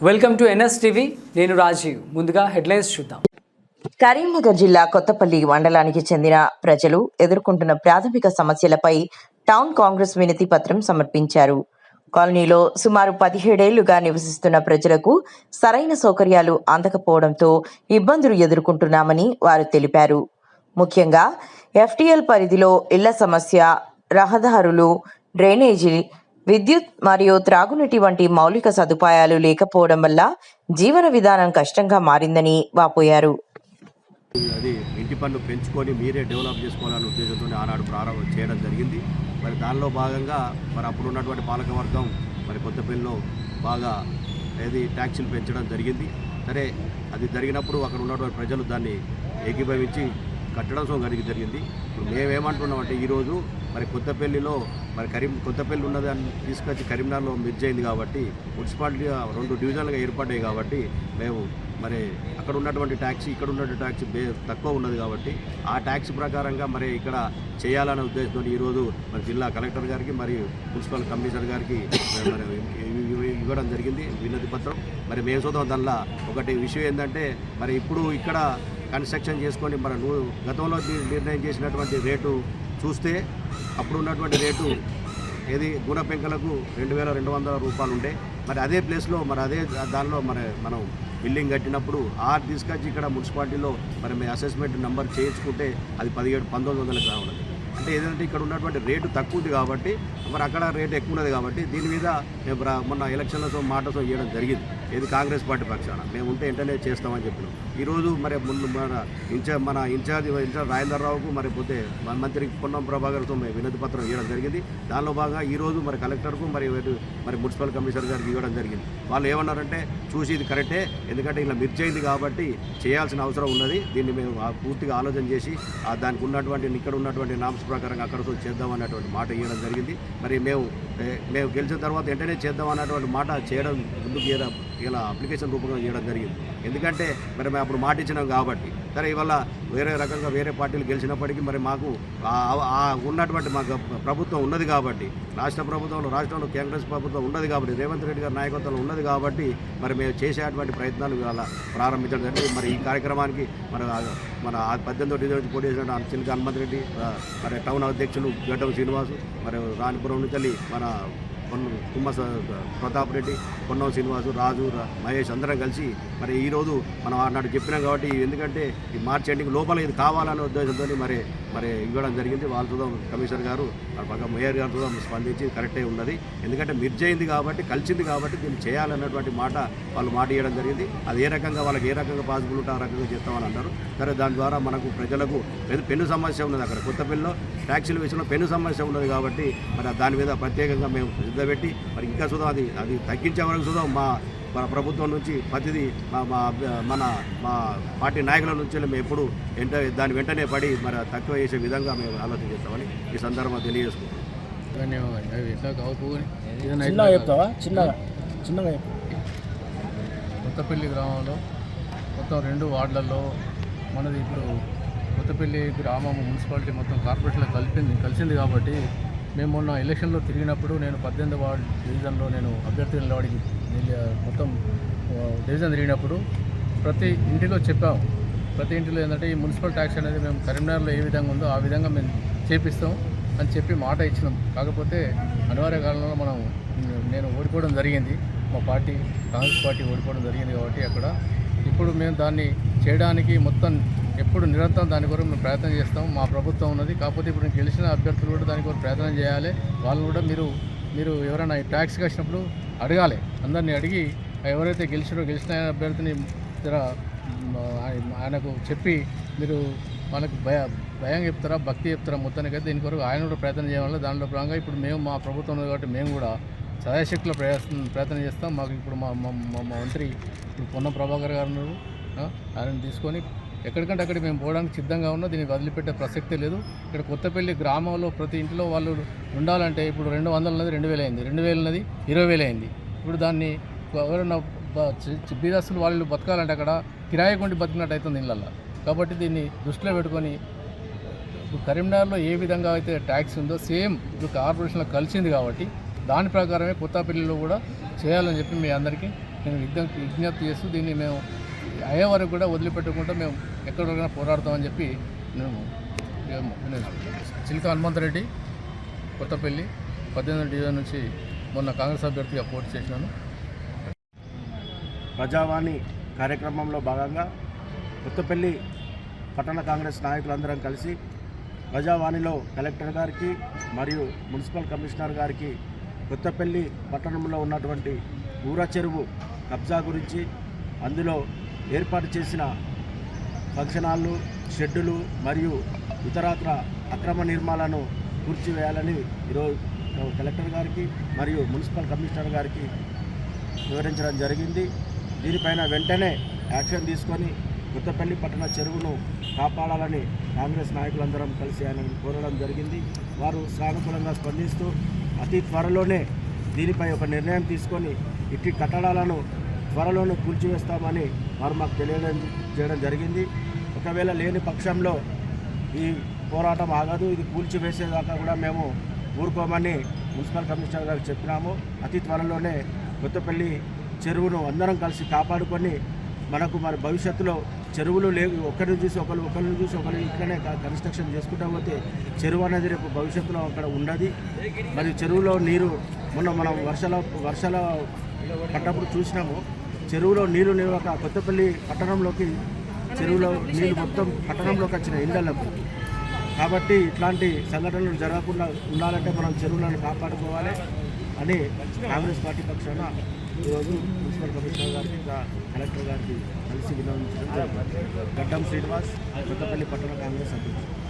Welcome to NSTV. నేను రాజీవ్. ముందుగా headlines చూద్దాం. కరీంనగర్ జిల్లా కొత్తపల్లి మండలానికి చెందిన ప్రజలు ఎదుర్కొంటున్న ప్రాథమిక సమస్యలపై టౌన్ కాంగ్రెస్ వినతి పత్రం సమర్పించారు. కాలనీలో సుమారు 17 ఏళ్లుగా నివసిస్తున్న ప్రజలకు సరైన సౌకర్యాలు అందకపోవడంతో ఇబ్బందులు ఎదుర్కొంటున్నామని వారు తెలిపారు. ముఖ్యంగా FTL పరిధిలో ఇళ్ల సమస్య, రహదారులు, డ్రైనేజీ, విద్యుత్ మరియు త్రాగునీటి వంటి మౌలిక సదుపాయాలు లేకపోవడం వల్ల జీవన విధానం కష్టంగా మారిందని వాపోయారు. అది ఇంటి పన్ను పెంచుకొని మీరే డెవలప్ చేసుకోవాలనే ఉద్దేశంతో ఆనాడు ప్రారంభం చేయడం జరిగింది. మరి దానిలో భాగంగా మరి అప్పుడు ఉన్నటువంటి పాలకవర్గం మరి కొత్తపల్లిలో బాగా ట్యాక్సీలు పెంచడం జరిగింది. సరే, అది జరిగినప్పుడు అక్కడ ఉన్నటువంటి ప్రజలు దాన్ని ఏకీభవించి కట్టడం జరిగింది. ఇప్పుడు మేమేమంటున్నామంటే ఈరోజు మరి కొత్తపల్లిలో మరి కొత్తపల్లి ఉన్నదాన్ని తీసుకొచ్చి కరీంనగర్లో మెర్జ్ అయింది కాబట్టి మున్సిపాలిటీగా 2 డివిజన్లుగా ఏర్పడ్డాయి కాబట్టి మేము మరి అక్కడ ఉన్నటువంటి ట్యాక్సీ ఇక్కడ ఉన్నటువంటి ట్యాక్సీ తక్కువ ఉన్నది కాబట్టి ఆ ట్యాక్సీ ప్రకారంగా మరి ఇక్కడ చేయాలనే ఉద్దేశంతో ఈరోజు మరి జిల్లా కలెక్టర్ గారికి మరియు మున్సిపల్ కమిషనర్ గారికి మరి ఇవ్వడం జరిగింది వినతి పత్రం. మరి మేము చూద్దాం దానిలో ఒకటి విషయం ఏంటంటే మరి ఇప్పుడు ఇక్కడ కన్స్ట్రక్షన్ చేసుకొని మరి గతంలో నిర్ణయం చేసినటువంటి రేటు చూస్తే అప్పుడు ఉన్నటువంటి రేటు గుణ పెంకలకు 2200 రూపాయలు ఉండే. మరి అదే ప్లేస్లో మరి అదే దానిలో మరి మనం బిల్డింగ్ కట్టినప్పుడు తీసుకొచ్చి ఇక్కడ మున్సిపాలిటీలో మరి మేము అసెస్మెంట్ నెంబర్ చేయించుకుంటే అది 1700-1900 రావడం. అంటే ఏదంటే ఇక్కడ ఉన్నటువంటి రేటు తక్కువ ఉంది కాబట్టి మరి అక్కడ రేటు ఎక్కువ ఉన్నది కాబట్టి దీని మీద మేము మొన్న ఎలక్షన్లతో మాటతో ఇవ్వడం జరిగింది. కాంగ్రెస్ పార్టీ పక్షాన మేము ఉంటే వెంటనే చేస్తామని చెప్పినాం. ఈరోజు మరి ముందు మన ఇన్ఛార్జ్ రాజేంద్రరావుకు మరి పోతే మంత్రి పొన్నం ప్రభాకర్తో మేము వినతి పత్రం ఇవ్వడం జరిగింది. దానిలో భాగంగా ఈరోజు మరి కలెక్టర్కు మరి మున్సిపల్ కమిషనర్ గారికి ఇవ్వడం జరిగింది. వాళ్ళు ఏమన్నారంటే చూసి ఇది కరెక్టే, ఎందుకంటే ఇలా మిర్చి అయింది కాబట్టి చేయాల్సిన అవసరం ఉన్నది, దీన్ని మేము పూర్తిగా ఆలోచన చేసి దానికి ఉన్నటువంటి ఇక్కడ ఉన్నటువంటి నామ్స్ ప్రకారంగా అక్కడతో చేద్దామన్నటువంటి మాట ఇవ్వడం జరిగింది. మరి మేము గెలిచిన తర్వాత వెంటనే చేద్దాం అన్నటువంటి మాట చేయడం ముందుకు ఇలా అప్లికేషన్ రూపంగా చేయడం జరిగింది. ఎందుకంటే మరి మేము అప్పుడు మాట ఇచ్చినాం కాబట్టి. సరే, ఇవాళ వేరే రకంగా వేరే పార్టీలు గెలిచినప్పటికీ మరి మాకు ఉన్నటువంటి మాకు ప్రభుత్వం ఉన్నది కాబట్టి, రాష్ట్రంలో కాంగ్రెస్ ప్రభుత్వం ఉన్నది కాబట్టి, రేవంత్ రెడ్డి గారి నాయకత్వంలో ఉన్నది కాబట్టి మరి మేము చేసేటువంటి ప్రయత్నాలు ఇవాళ ప్రారంభించడం జరిగింది. మరి ఈ కార్యక్రమానికి మన 18వ డివిజన్ పోటీ చేసిన చిలక హనుమంత్ రెడ్డి, మరి టౌన్ అధ్యక్షులు గడ్డం శ్రీనివాసు, మరి రాణిపురం నుంచి మన తుమ్మ ప్రతాప్ రెడ్డి, పొన్నం శ్రీనివాసు, రాజు, మహేష్ అందరం కలిసి మరి ఈరోజు మనం ఆనాడు చెప్పినాం కాబట్టి ఎందుకంటే ఈ మార్చి ఎండింగ్ లోపల ఇది కావాలనే ఉద్దేశంతో మరి ఇవ్వడం జరిగింది. వాళ్ళు చూద్దాం కమిషనర్ గారు పక్క మేయర్ గారు చూద్దాం స్పందించి కరెక్టే ఉన్నది, ఎందుకంటే మిర్చి అయింది కాబట్టి కలిసింది కాబట్టి దీన్ని చేయాలన్నటువంటి మాట ఇవ్వడం జరిగింది. అది ఏ రకంగా వాళ్ళకి ఏ రకంగా పాసిబుల్ ఉంటే ఆ రకంగా చేస్తామని అన్నారు. సరే, దాని ద్వారా మనకు ప్రజలకు పెన్ను సమస్య ఉన్నది. అక్కడ కొత్తపల్లిలో ట్యాక్సీల విషయంలో పెన్ను సమస్య ఉన్నది కాబట్టి మరి దాని మీద ప్రత్యేకంగా మేము పెట్టి మరి ఇంకా చూద్దాం అది తగ్గించే వరకు చూద్దాం. మన ప్రభుత్వం నుంచి ప్రతిదీ మా పార్టీ నాయకుల నుంచి మేము ఎప్పుడు దాని వెంటనే పడి మరి తక్కువ చేసే విధంగా మేము ఆలోచన చేస్తామని ఈ సందర్భంగా తెలియజేసుకుంటాం. కొత్తపల్లి గ్రామంలో మొత్తం 2 వార్డులలో మనది ఇప్పుడు కొత్తపల్లి గ్రామం మున్సిపాలిటీ మొత్తం కార్పొరేషన్లో కలిసింది కాబట్టి మేము మొన్న ఎలక్షన్లో తిరిగినప్పుడు నేను 18వ వార్డు డివిజన్లో నేను అభ్యర్థి నిలబడికి మొత్తం డివిజన్ తిరిగినప్పుడు ప్రతి ఇంటిలో చెప్పాము. ప్రతి ఇంటిలో ఏంటంటే ఈ మున్సిపల్ ట్యాక్స్ అనేది మేము కరీంనగర్లో ఏ విధంగా ఉందో ఆ విధంగా మేము చేపిస్తాం అని చెప్పి మాట ఇచ్చినాం. కాకపోతే అనివార్య కాలంలో నేను ఓడిపోవడం జరిగింది. మా పార్టీ కాంగ్రెస్ పార్టీ ఓడిపోవడం జరిగింది కాబట్టి అక్కడ ఇప్పుడు మేము దాన్ని చేయడానికి మొత్తం ఎప్పుడు నిరంతరం దాని కొరకు మేము ప్రయత్నం చేస్తాం. మా ప్రభుత్వం ఉన్నది, కాకపోతే ఇప్పుడు గెలిచిన అభ్యర్థులు కూడా దాని కొరకు ప్రయత్నం చేయాలి. వాళ్ళు కూడా మీరు ఎవరైనా ట్యాక్స్ వచ్చినప్పుడు అడగాలి, అందరినీ అడిగి ఎవరైతే గెలిచిన అభ్యర్థిని ఆయనకు చెప్పి మీరు వాళ్ళకి భయం చెప్తారా, భక్తి చెప్తారా, మొత్తానికైతే దీని కొరకు ఆయన కూడా ప్రయత్నం చేయాలి. దాంట్లో భాగంగా ఇప్పుడు మేము మా ప్రభుత్వం ఉన్నది కాబట్టి మేము కూడా సహాయశక్తిలో ప్రయత్నం చేస్తాం. మాకు ఇప్పుడు మా మంత్రి పొన్నం ప్రభాకర్ గారు ఉన్నారు, ఆయనను తీసుకొని ఎక్కడికంటే అక్కడికి మేము పోవడానికి సిద్ధంగా ఉన్నా, దీన్ని వదిలిపెట్టే ప్రసక్తే లేదు. ఇక్కడ కొత్తపల్లి గ్రామంలో ప్రతి ఇంటిలో వాళ్ళు ఉండాలంటే ఇప్పుడు 200 ఉన్నది 2000 అయింది, 2000 ఉన్నది 20,000 అయింది. ఇప్పుడు దాన్ని ఎవరైనా బీదస్తులు వాళ్ళు బతకాలంటే అక్కడ కిరాయి కొండి బతికినట్టు అవుతుంది ఇళ్ళల్లో. కాబట్టి దీన్ని దృష్టిలో పెట్టుకొని ఇప్పుడు కరీంనగర్లో ఏ విధంగా అయితే ట్యాక్స్ ఉందో సేమ్ ఇప్పుడు కార్పొరేషన్లో కలిసింది కాబట్టి దాని ప్రకారమే కొత్తపల్లిలో కూడా చేయాలని చెప్పి మీ అందరికీ నేను విజ్ఞప్తి చేస్తూ దీన్ని మేము అయ్యే వరకు కూడా వదిలిపెట్టకుండా మేము ఎక్కడికైనా పోరాడతామని చెప్పి నేను చిలుక హనుమంతరెడ్డి కొత్తపల్లి 18వ డివిజన్ నుంచి మొన్న కాంగ్రెస్ అభ్యర్థిగా పోటీ చేసినాను. ప్రజావాణి కార్యక్రమంలో భాగంగా కొత్తపల్లి పట్టణ కాంగ్రెస్ నాయకులందరం కలిసి ప్రజావాణిలో కలెక్టర్ గారికి మరియు మున్సిపల్ కమిషనర్ గారికి కొత్తపల్లి పట్టణంలో ఉన్నటువంటి ఊర చెరువు కబ్జా గురించి, అందులో ఏర్పాటు చేసిన ఫంక్షన్ హాళ్ళు, షెడ్డులు మరియు ఇతరత్ర అక్రమ నిర్మాణాలను కూర్చివేయాలని ఈరోజు కలెక్టర్ గారికి మరియు మున్సిపల్ కమిషనర్ గారికి వివరించడం జరిగింది. దీనిపైన వెంటనే యాక్షన్ తీసుకొని కొత్తపల్లి పట్టణ చెరువును కాపాడాలని కాంగ్రెస్ నాయకులందరం కలిసి ఆయన కోరడం జరిగింది. వారు సానుకూలంగా స్పందిస్తూ అతి త్వరలోనే దీనిపై ఒక నిర్ణయం తీసుకొని ఇట్టి కట్టడాలను త్వరలోనే కూల్చివేస్తామని వారు మాకు తెలియజేయడం జరిగింది. ఒకవేళ లేని పక్షంలో ఈ పోరాటం ఆగదు, ఇది కూల్చివేసేదాకా కూడా మేము ఊరుకోమని మున్సిపల్ కమిషనర్ గారికి చెప్పినాము. అతి త్వరలోనే కొత్తపల్లి చెరువును అందరం కలిసి కాపాడుకొని మనకు మరి భవిష్యత్తులో చెరువులు లేవు, ఒకరిని చూసి ఒకరు ఇట్లనే కన్స్ట్రక్షన్ చేసుకుంటా పోతే చెరువు అనేది రేపు భవిష్యత్తులో అక్కడ ఉండదు. మరి చెరువులో నీరు మొన్న మనం వర్షాల పడ్డప్పుడు చూసినాము, చెరువులో నీళ్లు నిలవక కొత్తపల్లి పట్టణంలోకి చెరువులో నీళ్లు మొత్తం పట్టణంలోకి వచ్చిన ఇళ్లకు. కాబట్టి ఇట్లాంటి సంఘటనలు జరగకుండా ఉండాలంటే మనం చెరువులను కాపాడుకోవాలి అని కాంగ్రెస్ పార్టీ పక్షాన ఈరోజు మున్సిపల్ కమిషనర్ గారికి, కలెక్టర్ గారికి కలిసి వినవించడం జరిగింది. గడ్డం శ్రీనివాస్, కొత్తపల్లి పట్టణ కాంగ్రెస్ అధ్యక్షుడు.